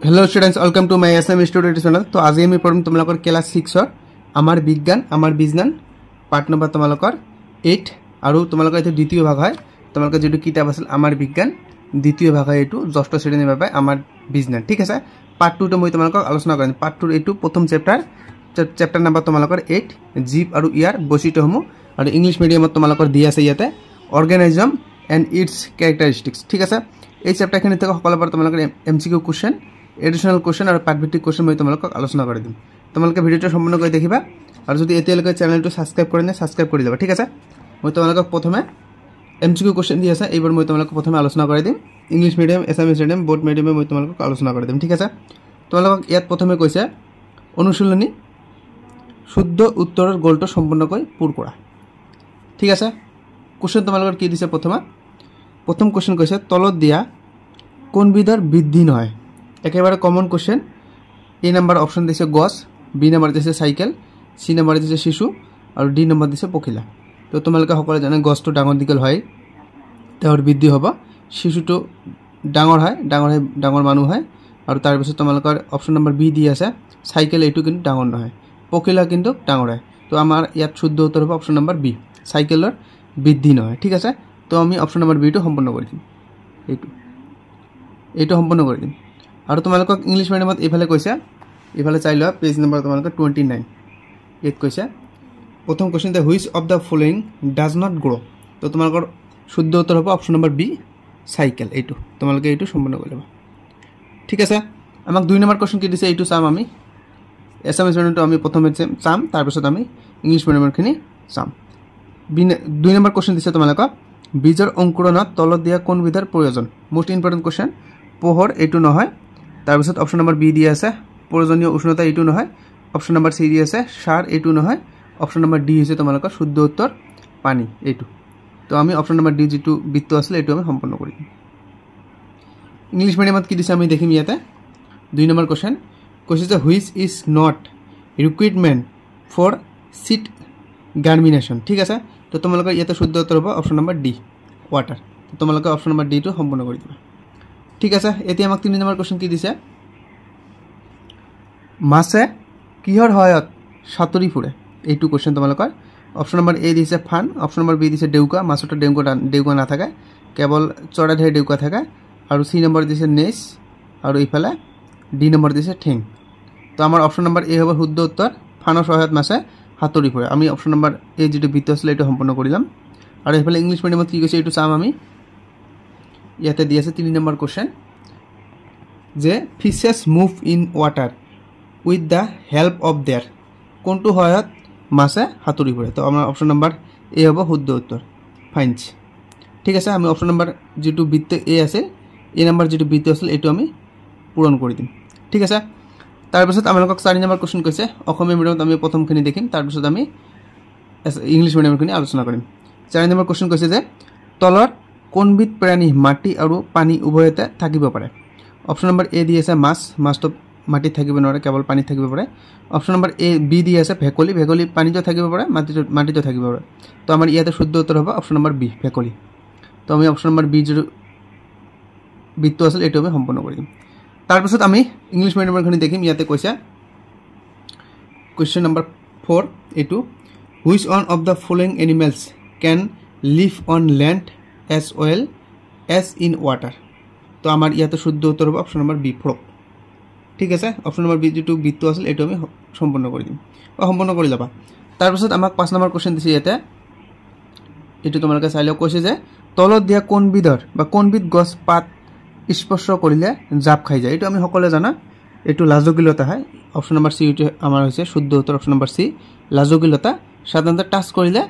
Hello students, welcome to my SM Student channel. तो आज আমি পঢ়িম তোমালোকৰ ক্লাস 6 ৰ আমাৰ বিজ্ঞান আমাৰ বিজ্ঞান পাৰ্ট নম্বৰ তোমালোকৰ 8 আৰু তোমালোকৰ এটো দ্বিতীয় ভাগ হয় তোমালোকৰ যেটো কিতাপ আছিল আমাৰ বিজ্ঞান দ্বিতীয় ভাগ হয় এটো ষষ্ঠ শ্ৰেণীৰ বাবে আমাৰ বিজ্ঞান ঠিক আছে পাৰ্ট 2 টো মই তোমালোকক আলোচনা কৰিম পাৰ্ট 2 এটো প্ৰথম চেপ্টাৰ নম্বৰ তোমালোকৰ 8 জীৱ আৰু ইয়াৰ বৈশিষ্ট্যসমূহ আৰু ইংলিশ মিডিয়ামত তোমালোকৰ দি আছে ইয়াতে অৰ্গানিজম এণ্ড ইটস ক্যাৰেক্টাৰিষ্টিক্স ঠিক আছে এই চেপ্টাৰখিনি থেকে সকলোবাৰ তোমালোকৰ এমসিকিউ কোৱেশ্চন এডিশনাল কোৱেশ্চন আৰু পাৰ্ট ভিত্তিক কোৱেশ্চন মই তোমালোকক আলোচনা কৰি দিম তোমালোকে ভিডিওটো সম্পূৰ্ণ কৰি দেখিবা আৰু যদি এতিয়ালৈকে চেনেলটো সাবস্ক্ৰাইব কৰি নাই সাবস্ক্ৰাইব কৰি দিবা ঠিক আছে মই তোমালোকক প্ৰথমে এমসিকিউ কোৱেশ্চন দি আছে এইবাৰ মই তোমালোকক প্ৰথমে আলোচনা কৰি দিম ইংলিশ মিডিয়াম এছামিছ মিডিয়াম বোথ মিডিয়ামে মই তোমালোকক আলোচনা কৰি দিম ঠিক আছে তোমালোকক ইয়াত প্ৰথমে কৈছে অনুশীলনী শুদ্ধ উত্তৰৰ গোলটো সম্পূৰ্ণকৈ পূৰ কৰা ঠিক আছে কোৱেশ্চন তোমালোকৰ কি দিছে প্ৰথম কোৱেশ্চন কৈছে তলত দিয়া কোনবিধৰ বৃদ্ধি নহয় একেবাৰে কমন কোৱেশ্চন এ নাম্বাৰ অপশন দিছে গছ বি নাম্বাৰ দিছে সাইকেল সি নাম্বাৰ দিছে শিশু আৰু ডি নাম্বাৰ দিছে পখিলা তো তোমালোকে সকলো জানে গছটো ডাঙৰ দিকল হয় তেওঁৰ বৃদ্ধি হ'ব শিশুটো ডাঙৰ হয় ডাঙৰ মানুহ হয় আৰু তাৰ পিছত তোমালোকৰ অপশন নম্বৰ বি দি আছে সাইকেল এটো কিন্তু ডাঙৰ নহয় পখিলা কিন্তু ডাঙৰ হয় তো আমাৰ ইয়াত শুদ্ধ উত্তৰ হ'ব অপশন নম্বৰ বি সাইকেলৰ বৃদ্ধি নহয় ঠিক আছে তো আমি অপশন নম্বৰ বি টো সম্পূৰ্ণ কৰি দিম এইটো সম্পূৰ্ণ কৰি দিম আৰু তোমালোকক ইংলিশ মিডিয়ামত এফালে কৈছে এফালে চাই লোৱা পেজ নম্বৰ তোমালোকৰ 29 এত কৈছে প্ৰথম question the which of the following does not grow তো তোমালোকৰ শুদ্ধ উত্তৰ হ'ব অপশন নম্বৰ বি সাইকেল এইটো তোমালোকে এইটো সম্পূৰ্ণ কৰি লবা ঠিক আছে আমাক দুই নম্বৰ কোৱেশ্চন কি দিছে এইটো চাম আমি এছামিছ মিডিয়ামটো আমি প্ৰথমে চাম তাৰ পিছত আমি ইংলিশ মিডিয়ামৰখিনি চাম দুই নম্বৰ কোৱেশ্চন দিছে তোমালোকক বীজৰ অংকুৰণত তলত দিয়া কোন বিধৰ প্ৰয়োজন মোস্ট ইম্পৰ্টেন্ট কোৱেশ্চন পোহৰ এইটো নহয় তাৰ পিছত অপশন নম্বৰ বি দি আছে প্ৰয়োজনীয় উষ্ণতা এইটো নহয় অপশন নম্বৰ সি দি আছে সাৰ এইটো নহয় অপশন নম্বৰ ডি হৈছে তোমালোকৰ শুদ্ধ উত্তৰ পানী এইটো তো আমি অপশন নম্বৰ ডি যেটো বৃত্ত আছিল এইটো আমি সম্পূৰ্ণ কৰিম ইংলিশ মিডিয়ামত কি দিছে আমি দেখিম ইয়াতে দুই নম্বৰ কোৱেশ্চন কৈছে যে which is not requirement for seed germination ঠিক আছে তো তোমালোকৰ ইয়াতে শুদ্ধ উত্তৰ হ'ব অপশন নম্বৰ ডি ওয়াটাৰ তো তোমালোকে অপশন নম্বৰ ডি টো সম্পূৰ্ণ কৰি দিবা ঠিক আছে এতিয়া আমাক 3 নম্বৰ কোৱেশ্চন কি দিছে মাছে কিহৰ সহায়ত সাঁতুৰি ফুৰে এইটো কোৱেশ্চন তোমালোকৰ অপশন নম্বৰ এ দিছে ফান অপশন নম্বৰ বি দিছে ডেউকা মাছটো ডেউকা না থাকে কেৱল চৰাইহে ডেউকা থাকে আৰু সি নম্বৰ দিছে নেছ আৰু ইফালে ডি নম্বৰ দিছে ঠেং তো আমাৰ অপশন নম্বৰ এ হ'ব শুদ্ধ উত্তৰ ফানৰ সহায়ত মাছে সাঁতুৰি ফুৰে আমি অপশন নম্বৰ এ যেটো বৃত্ত আছিল এটো সম্পূৰ্ণ কৰিলাম আৰু ইফালে ইংলিশ মিডিয়ামত কি কৈছে এটো চাম আমি ইয়াতে দি আছে 3 নম্বৰ কোৱেশ্চন যে fishes move in water with the help of there কোনটো সহায়ত মাছে সাঁতুৰি ফুৰে তো আমাৰ অপশন নম্বৰ এ হ'ব শুদ্ধ উত্তৰ ফাইন্স ঠিক আছে আমি অপশন নম্বৰ যেটো বৃত্ত এ আছে এ নম্বৰ যেটো বৃত্ত আছিল এটো আমি পূৰণ কৰি দিম ঠিক আছে তাৰ পিছত আমাক 4 নম্বৰ কোৱেশ্চন কৈছে অসমীয়া মিডিয়ামত আমি প্ৰথমখিনি দেখিম তাৰ পিছত আমি ইংলিশ মিডিয়ামৰখিনি আলোচনা কৰিম 4 নম্বৰ কোৱেশ্চন কৈছে যে তলৰ কোনবিধ প্ৰাণী মাটি আৰু পানী উভয়তে থাকিব পাৰে অপশন নম্বৰ এ দি আছে মাছটো মাটিত থাকিব নোৱাৰে কেৱল পানীত থাকিব পাৰে অপশন নম্বৰ এ বি দি আছে ভেকলি পানীতে থাকিব পাৰে মাটিতে থাকিব পাৰে তো আমাৰ ইয়াতে শুদ্ধ উত্তৰ হ'ব অপশন নম্বৰ বি ভেকলি তো আমি অপশন নম্বৰ বি যেটো বৃত্ত আছিল এটো আমি সম্পূৰ্ণ কৰি দিম তাৰ পিছত আমি ইংলিশ মিডিয়ামৰখিনি দেখিম ইয়াতে কৈছে কোৱেশ্চন নম্বৰ 4 এটো which one of the following animals can live on land as well as in water তো আমাৰ ইয়াতে শুদ্ধ উত্তৰ হ'ব অপশন নম্বৰ বি ফ্ৰগ ঠিক আছে অপশন নম্বৰ বি যেটো বৃত্ত আছিল এটো আমি সম্পূৰ্ণ কৰি দিম সম্পূৰ্ণ কৰি লবা তাৰ পিছত আমাক 5 নম্বৰ কোৱেশ্চন দিছে ইয়াতে এটো তোমালোকে চাইলে কৈছে যে তলত দিয়া কোনবিধ গছ পাত স্পৰ্শ কৰিলে জাপ খাই যায় এটো আমি সকলোৱে জানা এটো লাজুকিলতা হয় অপশন নম্বৰ সি এটো আমাৰ হৈছে শুদ্ধ উত্তৰ অপশন নম্বৰ সি লাজুকিলতা সাধাৰণতে টাচ কৰিলে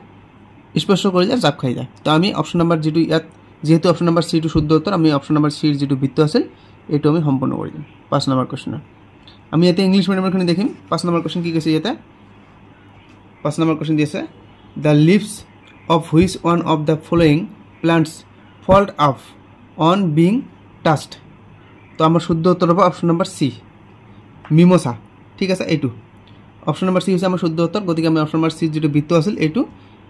স্পৰ্শ কৰিলে জাপ খাই যায় তো আমি অপশন নম্বৰ যেটো ইয়াত যেহেতু অপশন নম্বৰ সি টো শুদ্ধ উত্তৰ আমি অপশন নম্বৰ সি ৰ যেটো বৃত্ত আছিল এটো আমি সম্পূৰ্ণ কৰি দিম 5 নম্বৰ কোৱেশ্চন আমি ইয়াতে ইংলিশ মিডিয়ামৰখিনি দেখিম 5 নম্বৰ কোৱেশ্চন কি কৈছে ইয়াতে 5 নম্বৰ কোৱেশ্চন দিছে the leaves of which one of the following plants fall off on being touched তো আমাৰ শুদ্ধ উত্তৰ হ'ব অপশন নম্বৰ সি মিমোসা ঠিক আছে এইটো অপশন নম্বৰ সি হৈছে আমাৰ শুদ্ধ উত্তৰ গতিকে আমি অপশন নম্বৰ সি যেটো বৃত্ত আছিল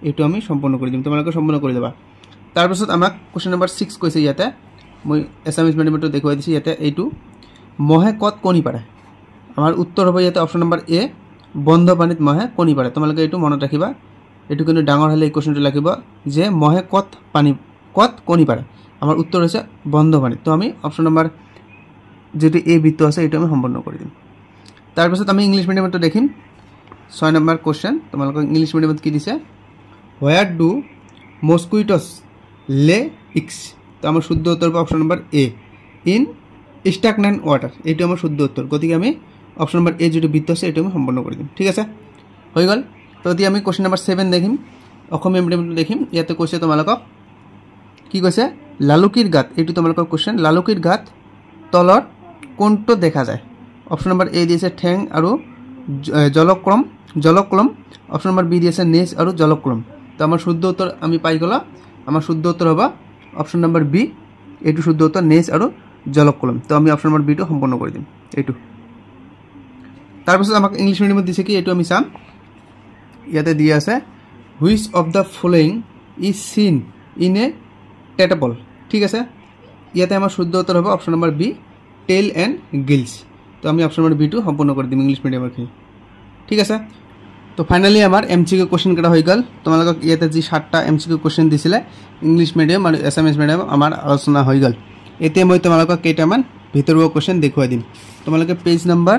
এটো আমি সম্পূৰ্ণ কৰি দিম তোমালোকে সম্পূৰ্ণ কৰি লবা তাৰ পিছত আমাক কোৱেশ্চন নম্বৰ 6 কৈছে ইয়াতে মই এছামিছ মিডিয়ামটো দেখুৱাই দিছি ইয়াতে এইটো মহে কত কণী পাৰে আমাৰ উত্তৰ হ'ব ইয়াতে অপশ্যন নম্বৰ এ বন্ধ পানীত মহে কণী পাৰে তোমালোকে এইটো মনত ৰাখিবা এইটো কিন্তু ডাঙৰ হলে এই কোশ্চেনটো লাগিব যে মহে কত কণী পাৰে আমাৰ উত্তৰ হৈছে বন্ধ পানীত তো আমি অপশ্যন নম্বৰ যেটো এ বিটো আছে এইটো আমি সম্পূৰ্ণ কৰি দিম তাৰ পিছত আমি ইংলিশ মিডিয়ামটো দেখিম 6 নম্বৰ কোশ্চেন তোমালোকক ইংলিশ মিডিয়ামত কি দিছে হোয়ার ডু মস্কুইটোস লে এক্স তো আমার শুদ্ধ উত্তর হবে option number A in stagnant water এইটো আমার শুদ্ধ উত্তর গতিকে আমি অপশন নম্বর এ যেটো বৃত্ত আছে এইটো আমি সম্পূৰ্ণ কৰি দিম ঠিক আছে হৈ গল তো এতিয়া আমি কোশ্চেন নম্বৰ 7 দেখিম অসমীয়া মিডিয়ামটো দেখিম ইয়াতে কৈছে তোমালোকক কি কৈছে লালুকিৰ গাত এইটো তোমালোকৰ কোশ্চেন লালুকিৰ গাত তলৰ কোনটো দেখা যায় অপশন নম্বৰ এ দিছে ঠেং আৰু জলক্ৰম অপশন নম্বৰ বি দিছে নেজ আৰু জলক্ৰম তো আমাৰ শুদ্ধ উত্তৰ আমি পাই গলা আমাৰ শুদ্ধ উত্তৰ হবা অপশন নম্বৰ বি এইটো শুদ্ধ উত্তৰ নেজ আৰু জলক্ৰম তো আমি অপশন নম্বৰ বি টো সম্পূৰ্ণ কৰি দিম এইটো তাৰ পিছত আমাক ইংলিশ মিডিয়ামত দিছে কি এইটো আমি চাম ইয়াতে দিয়া আছে which of the following is seen in a tadpole ঠিক আছে ইয়াতে আমার শুদ্ধ উত্তর হবে option number B tail and gills তো আমি অপশন নম্বৰ বি টো সম্পূৰ্ণ কৰি দিম ইংলিশ মিডিয়ামৰ কি ঠিক আছে তো ফাইনালি আমার এমসিকিউ কোশ্চেন কেটা হয়ে গেল তোমালোকক ইয়াতে যে 7টা এমসিকিউ কোশ্চেন দিছিলে ইংলিশ মিডিয়াম আর এছএমএছ মিডিয়াম আমার আলোচনা হয়ে গেল এতিয়া মই তোমালোকক কেইটামান ভিতৰুৱা কোশ্চেন দেখুৱাই দিম তোমালোকে পেজ নম্বৰ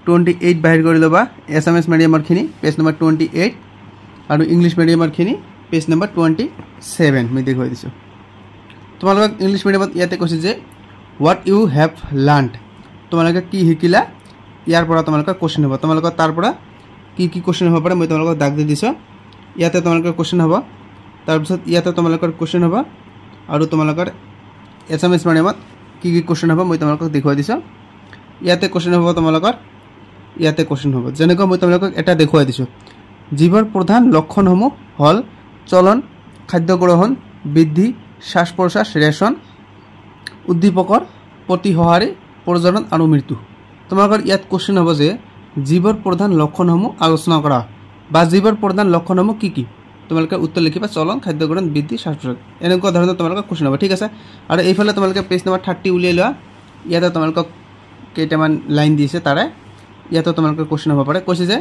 28 বাহিৰ কৰি লবা এছএমএছ মিডিয়ামৰ খিনি পেজ নম্বৰ 28 আৰু ইংলিশ মিডিয়ামৰ খিনি পেজ নম্বৰ 27 মই দেখুৱাই দিছো তোমালোকক ইংলিশ মিডিয়ামত ইয়াতে কৈছে যে হোৱাট ইউ হেভ লাৰ্নড তোমালোকে কি শিকিলা ইয়াৰ পৰা তোমালোকৰ কোশ্চেন হ'ব তোমালোকৰ তাৰ পৰা কি কোশ্চেন হ'ব পাৰে মই তোমালোকক দাগ দি দিছো ইয়াতে তোমালোকৰ কোশ্চেন হ'ব তাৰ পিছত ইয়াতে তোমালোকৰ কোশ্চেন হ'ব আৰু তোমালোকৰ এছএমএছ মিডিয়ামত কি কোশ্চেন হ'ব মই তোমালোকক দেখুৱাই দিছো ইয়াতে কোশ্চেন হ'ব তোমালোকৰ ইয়াতে কোশ্চেন হ'ব যেনেকৈ মই তোমালোকক এটা দেখুৱাই দিছো জীৱৰ প্ৰধান লক্ষণসমূহ হল চলন খাদ্য গ্ৰহণ বৃদ্ধি শ্বাস প্ৰশ্বাস ৰেচন উদ্দীপকৰ প্ৰতিহহাৰী প্ৰজনন আৰু মৃত্যু তোমালোকৰ ইয়াত কোশ্চেন হ'ব যে জীৱৰ প্ৰধান লক্ষণসমূহ আলোচনা কৰা বা জীৱৰ প্ৰধান লক্ষণসমূহ কি তোমালোকে উত্তৰ লিখিবা চলন খাদ্য গ্ৰহণ বৃদ্ধি শ্বাস প্ৰশ্বাস এনেকুৱা ধৰণৰ তোমালোকৰ কোশ্চেন হ'ব ঠিক আছে আৰু এইফালে তোমালোকে পেজ নম্বৰ 30 উলিয়াই লোৱা ইয়াতে তোমালোকক কেইটামান লাইন দিছে তাৰে ইয়াতে তোমালোকৰ কোশ্চেন হ'ব পাৰে কৈছে যে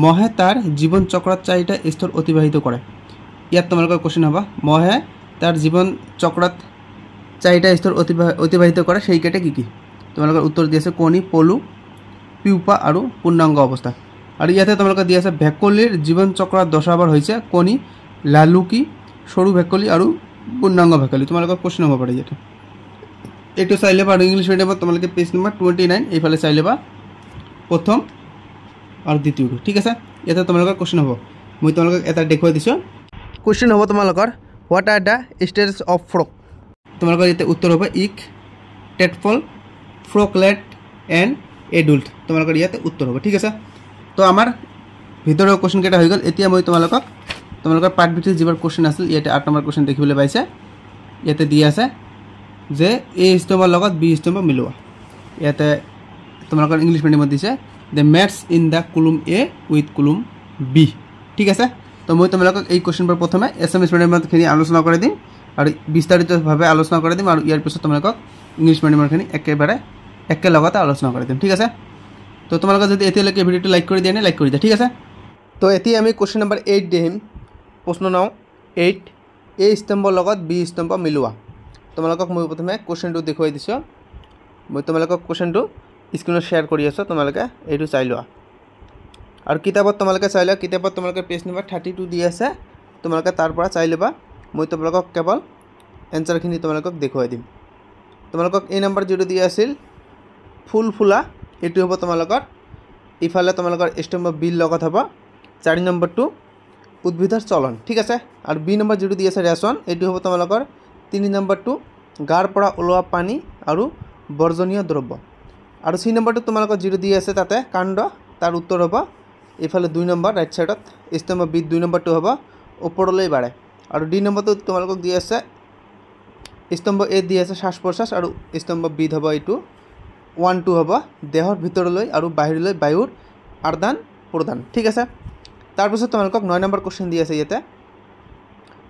মহে তাৰ জীৱন চক্ৰত 4টা স্তৰ অতিবাহিত কৰে ইয়াত তোমালোকৰ কোশ্চেন হ'ব মহে তাৰ জীৱন চক্ৰত 4টা স্তৰ অতিবাহিত কৰে সেই কেটে কি তোমালোকৰ উত্তৰ দিছে কণী পলু পিউপা আৰু পূৰ্ণাংগ অৱস্থা আৰু ইয়াতে তোমালোকে দি আছে ভেকলিৰ জীৱন চক্ৰত 10 বাৰ হৈছে কণী লালুকি সৰু ভেকলি আৰু পূৰ্ণাংগ ভেকলি তোমালোকৰ কোশ্চেন হ'ব পাৰে ইয়াতে এইটো চাই লবা আৰু ইংলিশ মিডিয়ামত তোমালোকে পেজ নম্বৰ 29 এইফালে চাই লবা প্ৰথম আৰু দ্বিতীয়টো ঠিক আছে ইয়াতে তোমালোকৰ কোশ্চেন হ'ব মই তোমালোকক এটা দেখুৱাই দিছো কোশ্চেন হ'ব তোমালোকৰ what are the stages of frog তোমালোকৰ ইয়াতে উত্তৰ হ'ব ইক টেডপল ফ্ৰকলেট এণ্ড এডাল্ট তোমালোকৰ ইয়াতে উত্তৰ হ'ব ঠিক আছে তো আমাৰ ভিতৰৰ কোশ্চেন কেটা হৈ গল এতিয়া মই তোমালোকৰ পাৰ্ট ভিতৰত যিবোৰ কোশ্চেন আছিল ইয়াতে 8 নম্বৰ কোশ্চেন দেখিবলৈ পাইছে ইয়াতে দিয়া আছে যে এ স্তম্ভৰ লগত বি স্তম্ভ মিলোৱা ইয়াতে তোমালোকৰ ইংলিশ মিডিয়ামত দিছে দ্য ম্যাথছ ইন দ্য কলম এ উইথ কলম বি ঠিক আছে তো মই তোমালোকক এই কোশ্চেনবোৰ প্ৰথমে এছএমএছ মিডিয়ামত খিনি আলোচনা কৰি দিম আৰু বিস্তাৰিতভাৱে আলোচনা কৰি দিম আৰু ইয়াৰ পিছত তোমালোকক ইংলিশ মিডিয়ামৰ খিনি একেলগতে আলোচনা কৰি দিম ঠিক আছে তো তোমালোকে যদি এতিয়ালৈকে ভিডিওটো লাইক কৰি দিয়া নাই লাইক কৰি দিয়া ঠিক আছে তো এতিয়া আমি কোশ্চেন নম্বৰ 8 দেখিম প্ৰশ্ন নাও 8 এ স্তম্ভৰ লগত বি স্তম্ভ মিলোৱা তোমালোকক মই প্ৰথমে কোশ্চেনটো দেখুৱাই দিছো মই তোমালোকক কোশ্চেনটো স্ক্ৰীনত শেয়াৰ কৰি আছো তোমালোকে এইটো চাই লোৱা আৰু কিতাপত তোমালোকে চাই লোৱা কিতাপত তোমালোকে পেজ নম্বৰ 32 দি আছে তোমালোকে তাৰ পৰা চাই লবা মই তোমালোকক কেৱল এনসাৰখিনি তোমালোকক দেখুৱাই দিম তোমালোকক এই নম্বৰ যেটো দি আছিল ফুলফুলা এটো হ'ব তোমালোকৰ ইফালে তোমালোকৰ স্তম্ভ বি লগত হ'ব 4 নম্বৰটো উদ্ভিদৰ চলন ঠিক আছে আৰু বি নম্বৰ যেটো দি আছে ৰেচন এটো হ'ব তোমালোকৰ 3 নম্বৰটো গাৰ পৰা ওলোৱা পানী আৰু বৰ্জনীয় দ্ৰব্য আৰু সি নম্বৰটো তোমালোকৰ যেটো দি আছে তাতে কাণ্ড তাৰ উত্তৰ হ'ব ইফালে 2 নম্বৰ ৰাইট সাইডত স্তম্ভ বি 2 নম্বৰটো হ'ব ওপৰলৈ বাঢ়ে আৰু ডি নম্বৰটো তোমালোকক দি আছে স্তম্ভ এ দি আছে শ্বাস প্ৰশ্বাস আৰু স্তম্ভ বি হ'ব এইটো 1 2 হ'ব দেহৰ ভিতৰলৈ আৰু বাহিৰলৈ বায়ুৰ আদান প্ৰদান ঠিক আছে তাৰ পিছত তোমালোকক 9 নম্বৰ কোশ্চেন দি আছে ইয়াতে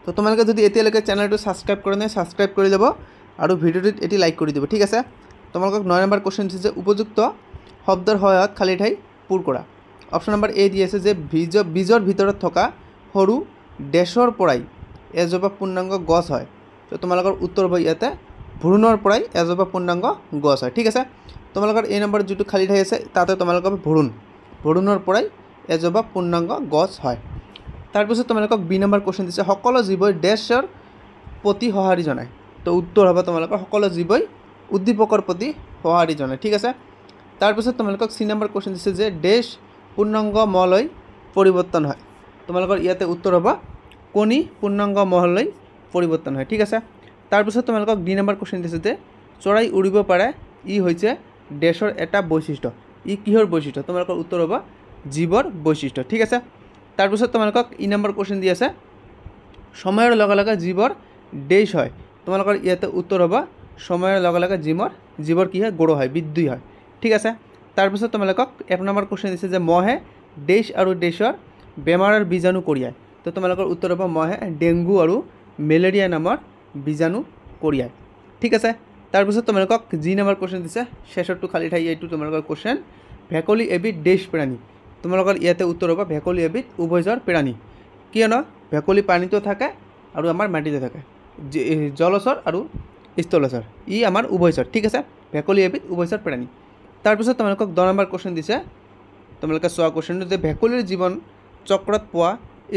তো তোমালোকে যদি এতিয়ালৈকে চেনেলটো সাবস্ক্ৰাইব কৰা নাই সাবস্ক্ৰাইব কৰি লব আৰু ভিডিওটো এটি লাইক কৰি দিব ঠিক আছে তোমালোকক 9 নম্বৰ কোশ্চেন দিছে যে উপযুক্ত শব্দৰ সহায়ত খালী ঠাই পূৰ কৰা। অপশ্যন নম্বৰ এ দি আছে যে বীজৰ ভিতৰত থকা সৰু ডেছৰ পৰাই এজোপা পূৰ্ণাংগ গছ হয়। তো তোমালোকৰ উত্তৰ হ'ব ইয়াতে ভ্ৰূণৰ পৰাই এজোপা পূৰ্ণাংগ গছ হয়। ঠিক আছে, তোমালোকৰ এই নম্বৰ যিটো খালী ঠাই আছে তাতে তোমালোকৰ ভ্ৰূণৰ পৰাই এজোপা পূৰ্ণাংগ গছ হয়। তাৰপিছত তোমালোকক বি নম্বৰ কোশ্চেন দিছে সকলো জীৱই ডেছৰ প্ৰতি সঁহাৰি জনায়। তো উত্তৰ হ'ব তোমালোকৰ সকলো জীৱই উদ্দীপকৰ প্ৰতি সঁহাৰি জনায়। ঠিক আছে, তাৰপিছত তোমালোকক চি নম্বৰ কোশ্চেন দিছে যে ডেছ পূৰ্ণাংগ মলৈ পৰিৱৰ্তন হয়। তোমালোকৰ ইয়াতে উত্তৰ হ'ব কণী পূৰ্ণাংগ মলৈ পৰিৱৰ্তন হয়। ঠিক আছে, তাৰপিছত তোমালোকক ডি নম্বৰ কোশ্চেন দিছে যে চৰাই উৰিব পাৰে, ই হৈছে ডেছৰ এটা বৈশিষ্ট্য। ই কিহৰ বৈশিষ্ট্য? তোমালোকৰ উত্তৰ হ'ব জীৱৰ বৈশিষ্ট্য। ঠিক আছে, তাৰপিছত তোমালোকক ই নম্বৰ কোশ্চেন দি আছে সময়ৰ লগে লগে জীৱৰ ডেছ হয়। তোমালোকৰ ইয়াতে উত্তৰ হ'ব সময়ৰ লগে লগে জীৱৰ কি হয়? গ্ৰ' হয়, বৃদ্ধি হয়। ঠিক আছে, তাৰপিছত তোমালোকক এক নম্বৰ কোশ্চেন দিছে যে মহে ডেছ আৰু ডেছৰ বেমাৰৰ বীজাণু কঢ়িয়ায়। তো তোমালোকৰ উত্তৰ হ'ব মহে ডেংগু আৰু মেলেৰিয়া নামৰ বীজাণু কঢ়িয়ায়। ঠিক আছে, তাৰপিছত তোমালোকক যি নম্বৰ কোশ্চেন দিছে শেষৰটো খালী ঠাই এইটো তোমালোকৰ কোশ্চেন ভেকুলী এবিধ ডেছ প্ৰাণী। তোমালোকৰ ইয়াতে উত্তৰ হ'ব ভেকুলী এবিধ উভয়চৰ প্ৰাণী। কিয়নো ভেকুলী পানীতো থাকে আৰু আমাৰ মাটিতে থাকে, জলচৰ আৰু স্থলচৰ, ই আমাৰ উভয়চৰ। ঠিক আছে, ভেকুলী এবিধ উভয়চৰ প্ৰাণী। তাৰপিছত তোমালোকক 10 নম্বৰ কোশ্চেন দিছে, তোমালোকে চোৱা কোশ্চেনটো যে ভেকুলীৰ জীৱন চক্ৰত পোৱা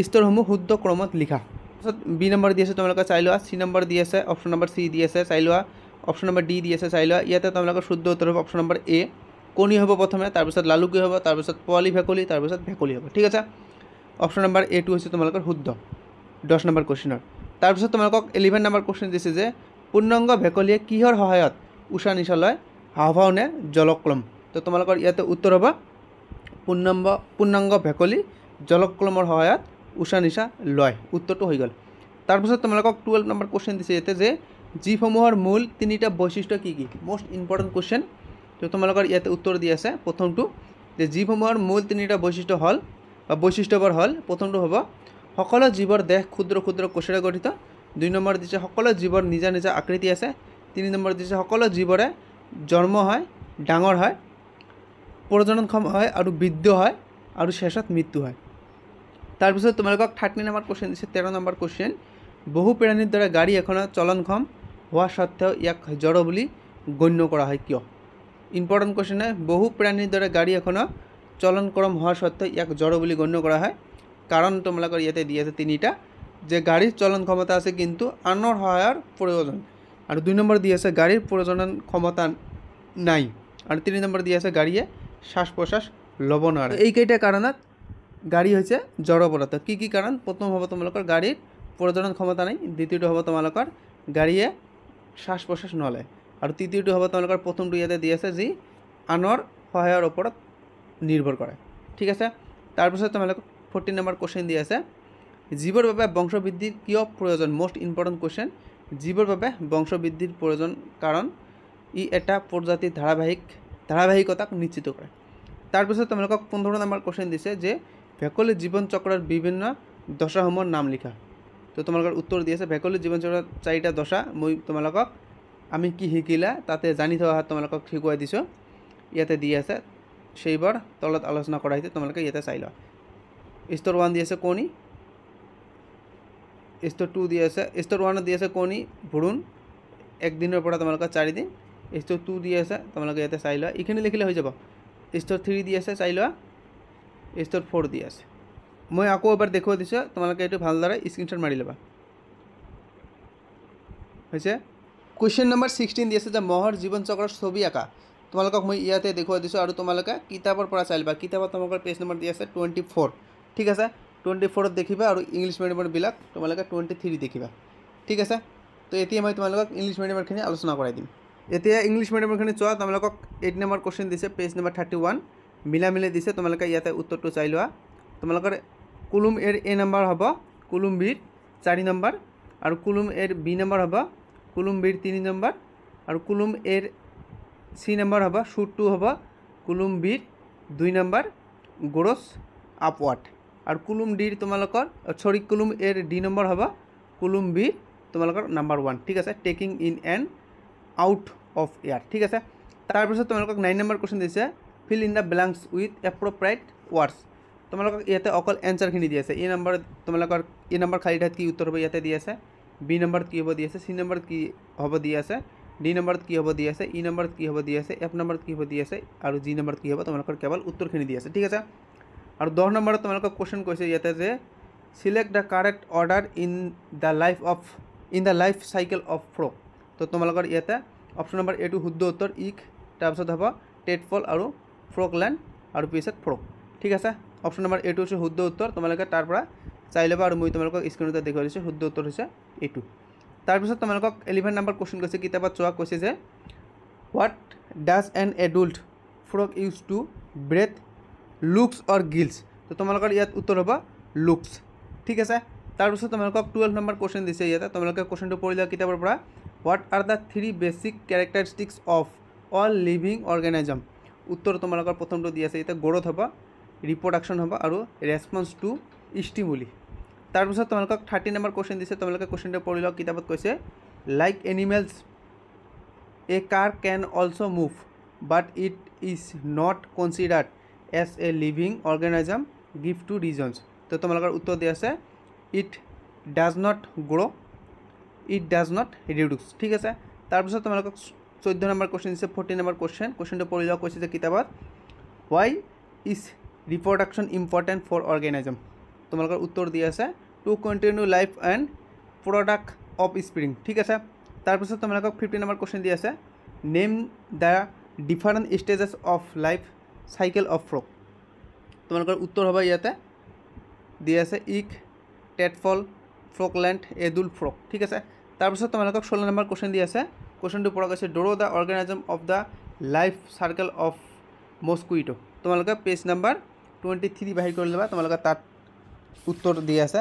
স্তৰসমূহ শুদ্ধ ক্ৰমত লিখা। তাৰপিছত বি নম্বৰ দি আছে তোমালোকে চাই লোৱা, চি নম্বৰ দি আছে, অপশ্যন নম্বৰ চি দি আছে চাই লোৱা, অপশ্যন নম্বৰ ডি দি আছে চাই লোৱা। ইয়াতে তোমালোকৰ শুদ্ধ উত্তৰ হ'ব অপশ্যন নম্বৰ এ কণী হ'ব প্ৰথমে, তাৰপিছত লালুকি হ'ব, তাৰপিছত পোৱালি ভেকুলী, তাৰপিছত ভেকুলী হ'ব। ঠিক আছে, অপশ্যন নম্বৰ এটো হৈছে তোমালোকৰ শুদ্ধ 10 নম্বৰ কুৱেশ্যনৰ। তাৰপিছত তোমালোকক 11 নম্বৰ কুৱেশ্যন দিছে যে পূৰ্ণাংগ ভেকুলীয়ে কিহৰ সহায়ত উশাহ নিশাহ লয়? হাওঁফাওঁ নে জলক্লম? তো তোমালোকৰ ইয়াতে উত্তৰ হ'ব পূৰ্ণাংগ ভেকুলী জলক্লমৰ সহায়ত উশাহ নিশাহ লয়। উত্তৰটো হৈ গ'ল। তাৰপিছত তোমালোকক 12 নম্বৰ কুৱেশ্যন দিছে ইয়াতে যে জীৱসমূহৰ মূল 3টা বৈশিষ্ট্য কি কি? Most important question. তো তোমালোকৰ ইয়াতে উত্তৰ দি আছে প্ৰথমটো যে জীৱসমূহৰ মূল 3টা বৈশিষ্ট্য হ'ল বা বৈশিষ্ট্যবোৰ হ'ল প্ৰথমটো হ'ব সকলো জীৱৰ দেহ ক্ষুদ্ৰ ক্ষুদ্ৰ কোষেৰে গঠিত। 2 নম্বৰ দিছে সকলো জীৱৰ নিজা নিজা আকৃতি আছে। 3 নম্বৰ দিছে সকলো জীৱৰে জন্ম হয়, ডাঙৰ হয়, প্ৰজননক্ষম হয় আৰু বৃদ্ধি হয় আৰু শেষত মৃত্যু হয়। তাৰপিছত তোমালোকক 13 নম্বৰ কুৱেশ্যন দিছে 13 নম্বৰ কুৱেশ্যন বহু প্ৰাণীৰ দ্বাৰা গাড়ী এখনৰ চলনক্ষম হোৱা স্বত্তেও ইয়াক জড় বুলি গণ্য কৰা হয় কিয়? ইম্পৰ্টেণ্ট কুৱেশ্যন হয়, বহু প্ৰাণীৰ দ্বাৰা গাড়ী এখনৰ চলনক্ষম হোৱা স্বত্তেও ইয়াক জড় বুলি গণ্য কৰা হয়। কাৰণ তোমালোকৰ ইয়াতে দি আছে 3টা যে গাড়ীৰ চলন ক্ষমতা আছে কিন্তু আনৰ সহায়ৰ প্ৰয়োজন, আৰু 2 নম্বৰ দি আছে গাড়ীৰ প্ৰজনন ক্ষমতা নাই, আৰু 3 নম্বৰ দি আছে গাড়ীয়ে শ্বাস প্ৰশ্বাস ল'ব নোৱাৰে। এইকেইটা কাৰণত গাড়ী হৈছে জড় পদাৰ্থ। কি কি কাৰণ? প্ৰথম হ'ব তোমালোকৰ গাড়ীৰ প্ৰজনন ক্ষমতা নাই, দ্বিতীয়টো হ'ব তোমালোকৰ গাড়ীয়ে শ্বাস প্ৰশ্বাস নলয়, আৰু তৃতীয়টো হ'ব তোমালোকৰ প্ৰথমটো ইয়াতে দি আছে যি আনৰ সহায়ৰ ওপৰত নিৰ্ভৰ কৰে। ঠিক আছে, তাৰপিছত তোমালোকক 14 নম্বৰ কুৱেশ্যন দি আছে জীৱৰ বাবে বংশবৃদ্ধিৰ কিয় প্ৰয়োজন? Most important question. জীৱৰ বাবে বংশবৃদ্ধিৰ প্ৰয়োজন কাৰণ ই এটা প্ৰজাতিৰ ধাৰাবাহিকতাক নিশ্চিত কৰে। তাৰপিছত তোমালোকক 15 নম্বৰ কুৱেশ্যন দিছে যে ভেকুলীৰ জীৱন চক্ৰৰ বিভিন্ন দশাসমূহৰ নাম লিখা। তো তোমালোকৰ উত্তৰ দি আছে ভেকুলীৰ জীৱন চক্ৰৰ 4টা দশা মই তোমালোকক আমি কি শিকিলা তাতে জানি থোৱা তোমালোকক শিকুৱাই দিছোঁ। ইয়াতে দি আছে সেইবোৰ তলত আলোচনা কৰা হৈছে, তোমালোকে ইয়াতে চাই লোৱা। স্তৰ 1 দি আছে কণী, স্তৰ 2 দি আছে, স্তৰ 1 দি আছে কণী ভ্ৰূণ 1 দিনৰ পৰা তোমালোকৰ 4 দিন। স্তৰ 2 দি আছে তোমালোকে ইয়াতে চাই লোৱা, এইখিনি লিখিলে হৈ যাব। স্তৰ 3 দি আছে চাই লোৱা, স্তৰ 4 দি আছে। মই আকৌ এবাৰ দেখুৱাই দিছোঁ, তোমালোকে এইটো ভালদৰে স্ক্ৰীনশ্বট মাৰি ল'বা। হৈছে কুৱেশ্যন নম্বৰ 16 দি আছে যে মহৰ জীৱন চক্ৰৰ ছবি আঁকা। তোমালোকক মই ইয়াতে দেখুৱাই দিছোঁ আৰু তোমালোকে কিতাপৰ পৰা চাই ল'বা। কিতাপত তোমালোকৰ পেজ নম্বৰ দি আছে 24। ঠিক আছে, 24ত দেখিবা আৰু ইংলিছ মিডিয়ামৰবিলাক তোমালোকে 23 দেখিবা। ঠিক আছে, তো এতিয়া মই তোমালোকক ইংলিছ মিডিয়ামৰখিনি আলোচনা কৰাই দিম। এতিয়া ইংলিছ মিডিয়ামৰখিনি চোৱা, তোমালোকক 8 নম্বৰ কুৱেশ্যন দিছে পেজ নম্বৰ 31 মিলাই দিছে, তোমালোকে ইয়াতে উত্তৰটো চাই লোৱা। তোমালোকৰ কুলুম এৰ এ নম্বৰ হ'ব কুলুম বিৰ 4 নম্বৰ, আৰু কুলুম এৰ বি নম্বৰ হ'ব কুলুম বিৰ 3 নম্বৰ, আৰু কুলুম এৰ সি নম্বৰ হ'ব শুট 2 হ'ব কুলুম বিৰ 2 নম্বৰ গ্ৰছ আপৱাৰ্ড, আৰু কুলুম ডিৰ তোমালোকৰ কুলুম এৰ ডি নম্বৰ হ'ব কুলুম বিৰ তোমালোকৰ নাম্বাৰ 1। ঠিক আছে, taking in and out of air. ঠিক আছে, তাৰপিছত তোমালোকক 9 নম্বৰ কুৱেশ্যন দিছে fill in the blanks with appropriate words. তোমালোকক ইয়াতে অকল এনচাৰখিনি দি আছে। এ নম্বৰত তোমালোকৰ এ নম্বৰ খালী ঠাইত কি উত্তৰ হ'ব ইয়াতে দি আছে, বি নম্বৰত কি হ'ব দি আছে, চি নম্বৰত কি হ'ব দি আছে, ডি নম্বৰত কি হ'ব দি আছে, ই নম্বৰত কি হ'ব দি আছে, এফ নম্বৰত কি হ'ব দি আছে আৰু জি নম্বৰত কি হ'ব তোমালোকৰ কেৱল উত্তৰখিনি দি আছে। ঠিক আছে। আৰু 10 নম্বৰত তোমালোকক কুৱেশ্যন কৈছে ইয়াতে যে select the correct order in the life cycle of frock. তো তোমালোকৰ ইয়াতে অপশ্যন নম্বৰ এটো শুদ্ধ উত্তৰ ইক, তাৰপিছত হ'ব টেডফল আৰু ফ্ৰকলেণ্ড আৰু পিছত ফ্ৰক। ঠিক আছে। অপশ্যন নম্বৰ এটো হৈছে শুদ্ধ উত্তৰ, তোমালোকে তাৰ পৰা চাই ল'বা আৰু মই তোমালোকক স্ক্ৰীণতে দেখুৱাই দিছোঁ। শুদ্ধ উত্তৰ হৈছে এইটো। তাৰপিছত তোমালোকক 11 নম্বৰ কুৱেশ্যন কৈছে, কিতাপত চোৱা কৈছে যে what does an adult frog use to breathe lungs or gills. তো তোমালোকৰ ইয়াত উত্তৰ হ'ব লুকছ। ঠিক আছে। তাৰপিছত তোমালোকক 12 নম্বৰ কুৱেশ্যন দিছে ইয়াতে, তোমালোকে কুৱেশ্যনটো পঢ়ি লোৱা কিতাপৰ পৰা। What are the 3 basic characteristics of all living organism. উত্তৰ তোমালোকৰ প্ৰথমটো দি আছে ইয়াতে গ্ৰ'থ হ'ব, ৰিপ্ৰডাকশ্যন হ'ব আৰু ৰেছপন্স টু ষ্টিমুলি। তাৰপিছত তোমালোকক 13 নম্বৰ কুৱেশ্যন দিছে, তোমালোকে কুৱেশ্যনটো পঢ়ি লওক। কিতাপত কৈছে like animals a car can also' move but it is not considered as a living organism give two reasons. তো তোমালোকৰ উত্তৰ দি আছে it does not grow', it does not reduce. ঠিক আছে। তাৰপিছত তোমালোকক 14 নম্বৰ কুৱেশ্যন দিছে, 14 নম্বৰ কুৱেশ্যনটো পঢ়ি লওক। কৈছে যে কিতাপত why is reproduction important for organism. তোমালোকৰ উত্তৰ দি আছে to continue life and product of spring. ঠিক আছে। তাৰপিছত তোমালোকক 15 নম্বৰ কুৱেশ্যন দি আছে name the different stages of life cycle of frog. তোমালোকৰ উত্তৰ হ'ব ইয়াতে দি আছে ইক, টেডফল, ফ্ৰকলেণ্ড, এডুল ফ্ৰক। ঠিক আছে। তাৰপিছত তোমালোকক 16 নম্বৰ কুৱেশ্যন দি আছে, কুৱেশ্যনটো পৰা গৈছে draw the organism of the life circle of mosquito. তোমালোকে পেজ নম্বৰ 23 বাহিৰ কৰি ল'বা, তোমালোকে তাত উত্তৰ দি আছে।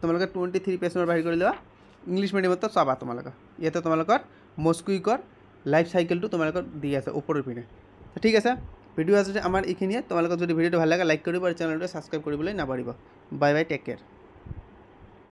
তোমালোকে 23 পেজ নম্বৰ বাহিৰ কৰি ল'বা, ইংলিছ মিডিয়ামতো চাবা। তোমালোকে ইয়াতে তোমালোকৰ মস্কুইকৰ লাইফ চাইকেলটো তোমালোকৰ দি আছে ওপৰৰ পিনে। ঠিক আছে। ভিডিঅ' আছে আমাৰ এইখিনিয়ে। তোমালোকৰ যদি ভিডিঅ'টো ভাল লাগে লাইক কৰিব আৰু চেনেলটো ছাবস্ক্ৰাইব কৰিবলৈ নাপাহৰিব। Bye bye, take care.